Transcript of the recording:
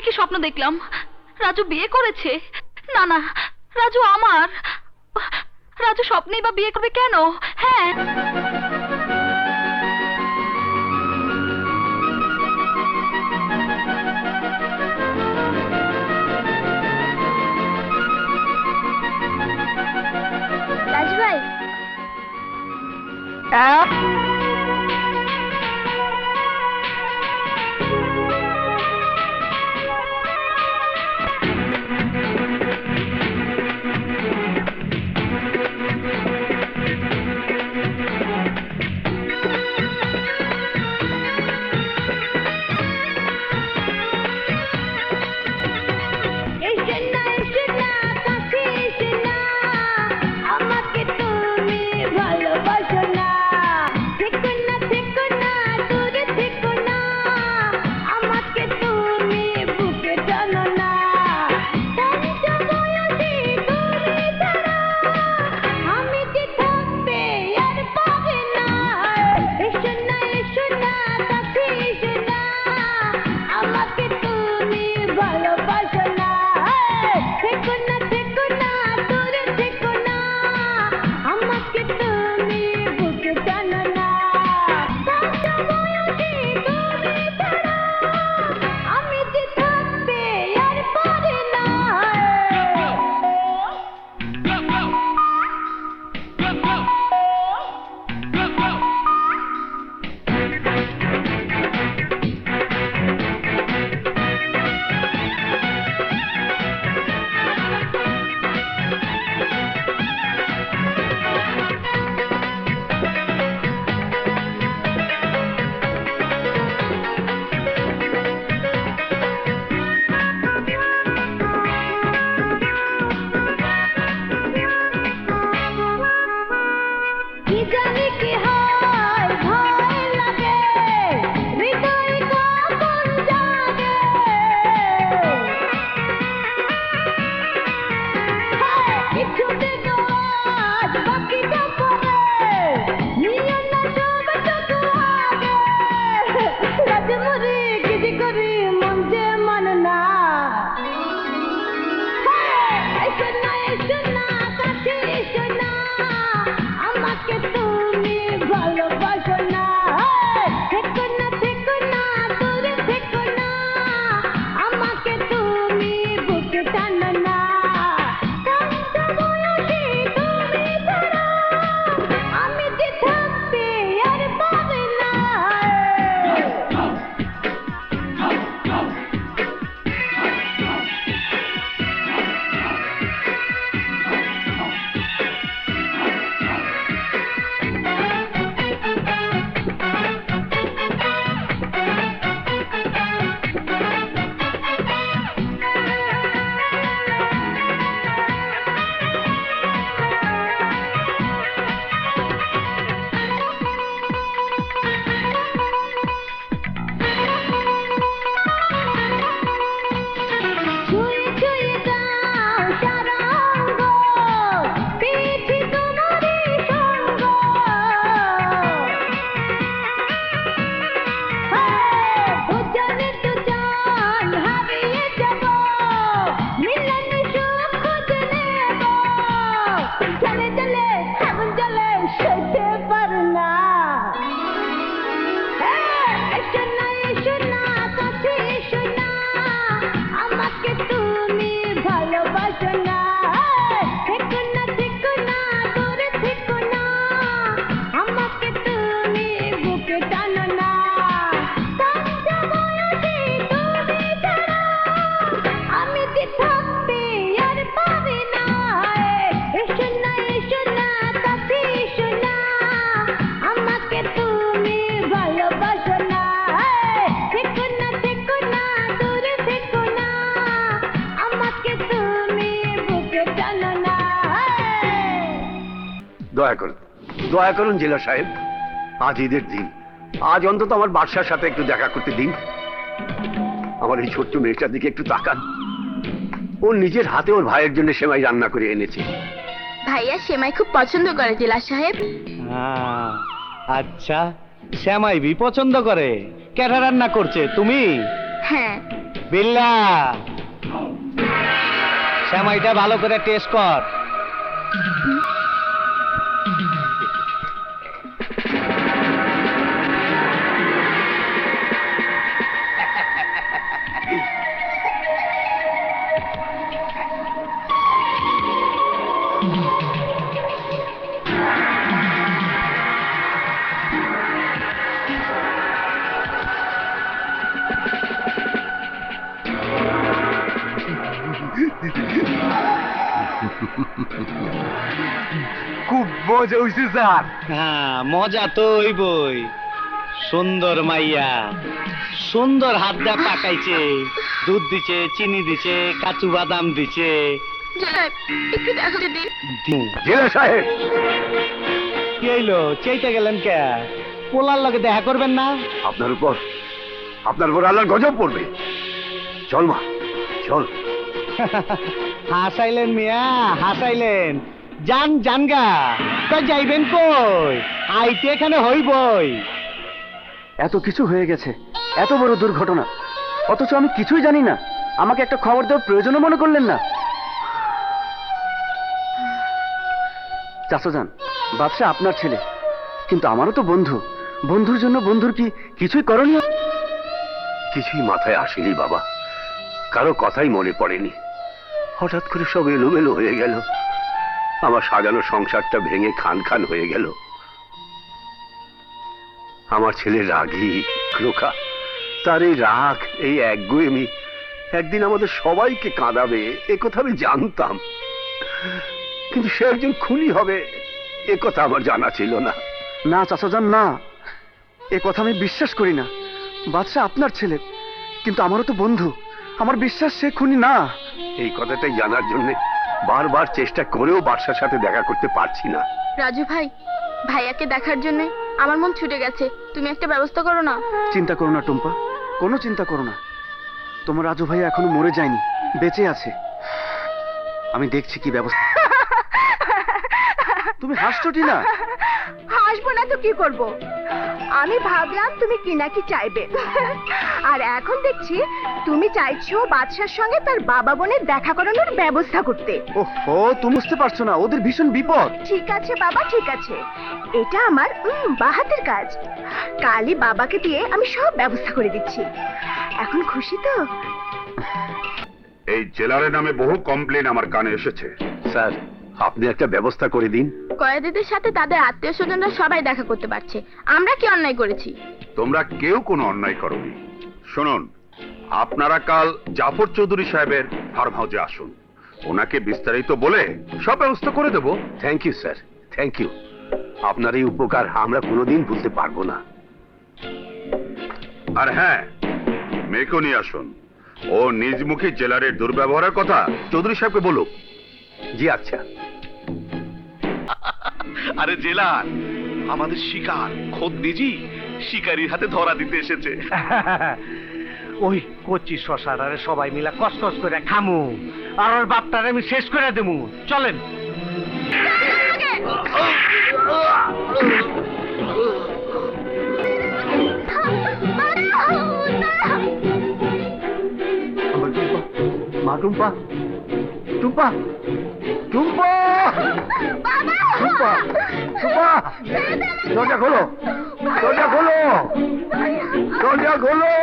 কি স্বপ্ন দেখলাম? রাজু বিয়ে করেছে? না না, রাজু আমার। রাজু স্বপ্নেই বা বিয়ে করবে কেন? হ্যাঁ, রাজু ভাই, দয়া করুন, দয়া করুন জেলা সাহেব, আজ ঈদের দিন, আজ অন্তত আমার বাদশার সাথে একটু দেখা করতে দিন। আমার এই ছোট্ট মেয়েটার দিকে একটু তাকান। ওর নিজের হাতে ওর ভাইয়ের জন্য সেমাই রান্না করে এনেছে। ভাইয়া সেমাই খুব পছন্দ করে জেলা সাহেব। আচ্ছা, শ্যামাই বি পছন্দ করে। কেডা রান্না করছে, তুমি? হ্যাঁ। বিল্লা, সেমাইটা ভালো করে টেস্ট কর। খুব মজা হয়েছে স্যার। হ্যাঁ, মজা তো হইবই। সুন্দর মাইয়া, সুন্দর হাত দিয়ে পাকাইছে, দুধ দিছে, চিনি দিছে, কাজু বাদাম দিছে। জেলা সাহেব একটু দেখাতে দিন। জেলা সাহেব, কি হইলো, চেইতে গেলেন কে? পোলার লগে দেখা করবেন না? আপনার উপর আল্লাহর গজব পড়বে। চল মা, চল। হাসাইলেন মিয়া, হাসাইলেন। যান জানগা, কই যাইবেন কই? আইতে এখানে হইবই। এত কিছু হয়ে গেছে, এত বড় দুর্ঘটনা, অথচ আমি কিছুই জানি না। আমাকে একটা খবর দেওয়ার প্রয়োজনও মনে করলেন না। চাচা যান, বাদশা আপনার ছেলে, কিন্তু আমারও তো বন্ধু। বন্ধুর জন্য বন্ধুর কি কিছুই করণীয়? কিছুই মাথায় আসেনি বাবা, কারো কথাই মনে পড়েনি। হঠাৎ করে সব এলোমেলো হয়ে গেল। আমার সাজানো সংসারটা ভেঙে খান খান হয়ে গেল। আমার ছেলে রাগী, ক্রোখা, তার এই রাগ, এই একগুঁয়েমি একদিন আমাদের সবাইকে কাঁদাবে, এ কথা আমি জানতাম। কিন্তু সে একজন খুনি হবে, এ কথা আমার জানা ছিল না। না চাচা যান, না, এ কথা আমি বিশ্বাস করি না। বাদশা আপনার ছেলে, কিন্তু আমারও তো বন্ধু। আমার বিশ্বাস সে খুনি না। এই কথাটাই জানার জন্য বারবার চেষ্টা করেও বাদশার সাথে দেখা করতে পারছি না। রাজু ভাই, ভাইয়াকে দেখার জন্য আমার মন ছুটে গেছে। তুমি একটা ব্যবস্থা করো না। চিন্তা করো না টুম্পা, কোনো চিন্তা করো না। তোমার রাজু ভাই এখনো মরে যায়নি, বেঁচে আছে। আমি দেখছি কি ব্যবস্থা। তুমি হাসছোটি না? হাসবো না তো কি করব? আমি ভাবলাম তুমি কি নাকি চাইবে, আর এখন দেখছি তুমি চাইছো বাদশার সঙ্গে তার বাবা বোনের দেখা করানোর ব্যবস্থা করতে। ওহো, তুমি বুঝতে পারছো না, ওদের ভীষণ বিপদ। ঠিক আছে বাবা, ঠিক আছে, এটা আমার বাহাতের কাজ। কালই বাবাকে দিয়ে আমি সব ব্যবস্থা করে দিচ্ছি। এখন খুশি তো? এই জেলারের নামে বহু কমপ্লেন আমার কানে এসেছে। স্যার, আপনি একটা ব্যবস্থা করে দিন। কয়েদিদের সাথে তাদের আত্মীয় স্বজনরা সবাই দেখা করতে পারছে। আমরা কি অন্যায় করেছি? তোমরা কেউ কোনো অন্যায় করোনি। শুনুন, আপনারা কাল জাফর চৌধুরী সাহেবের ফার্ম হাউসে আসুন। ওনাকে বিস্তারিত বলে সব ব্যবস্থা করে দেব। Thank you sir, thank you. আপনার এই উপকার আমরা কোনোদিন ভুলতে পারবো না। আর হ্যাঁ, মেয়েকেও নিয়ে আসুন। ও নিজ মুখে জেলারের দুর্ব্যবহারের কথা চৌধুরী সাহেবকে বলুক। জি আচ্ছা। আরে জেলার, আমাদের শিকার খোদ নিজি শিকারীর হাতে ধরা দিতে এসেছে। ওই কচি শশাটারে সবাই মিলা কষ্ট করে খামু, আর ওর বাপটারে আমি শেষ করে দেবো। চলেন। আমার টুম্পা, মা টুম্পা, টুম্পা, টুম্পা, টুম্পা, টুম্পা, দরজা খোলো, দরজা খোলো, দরজা খোলো।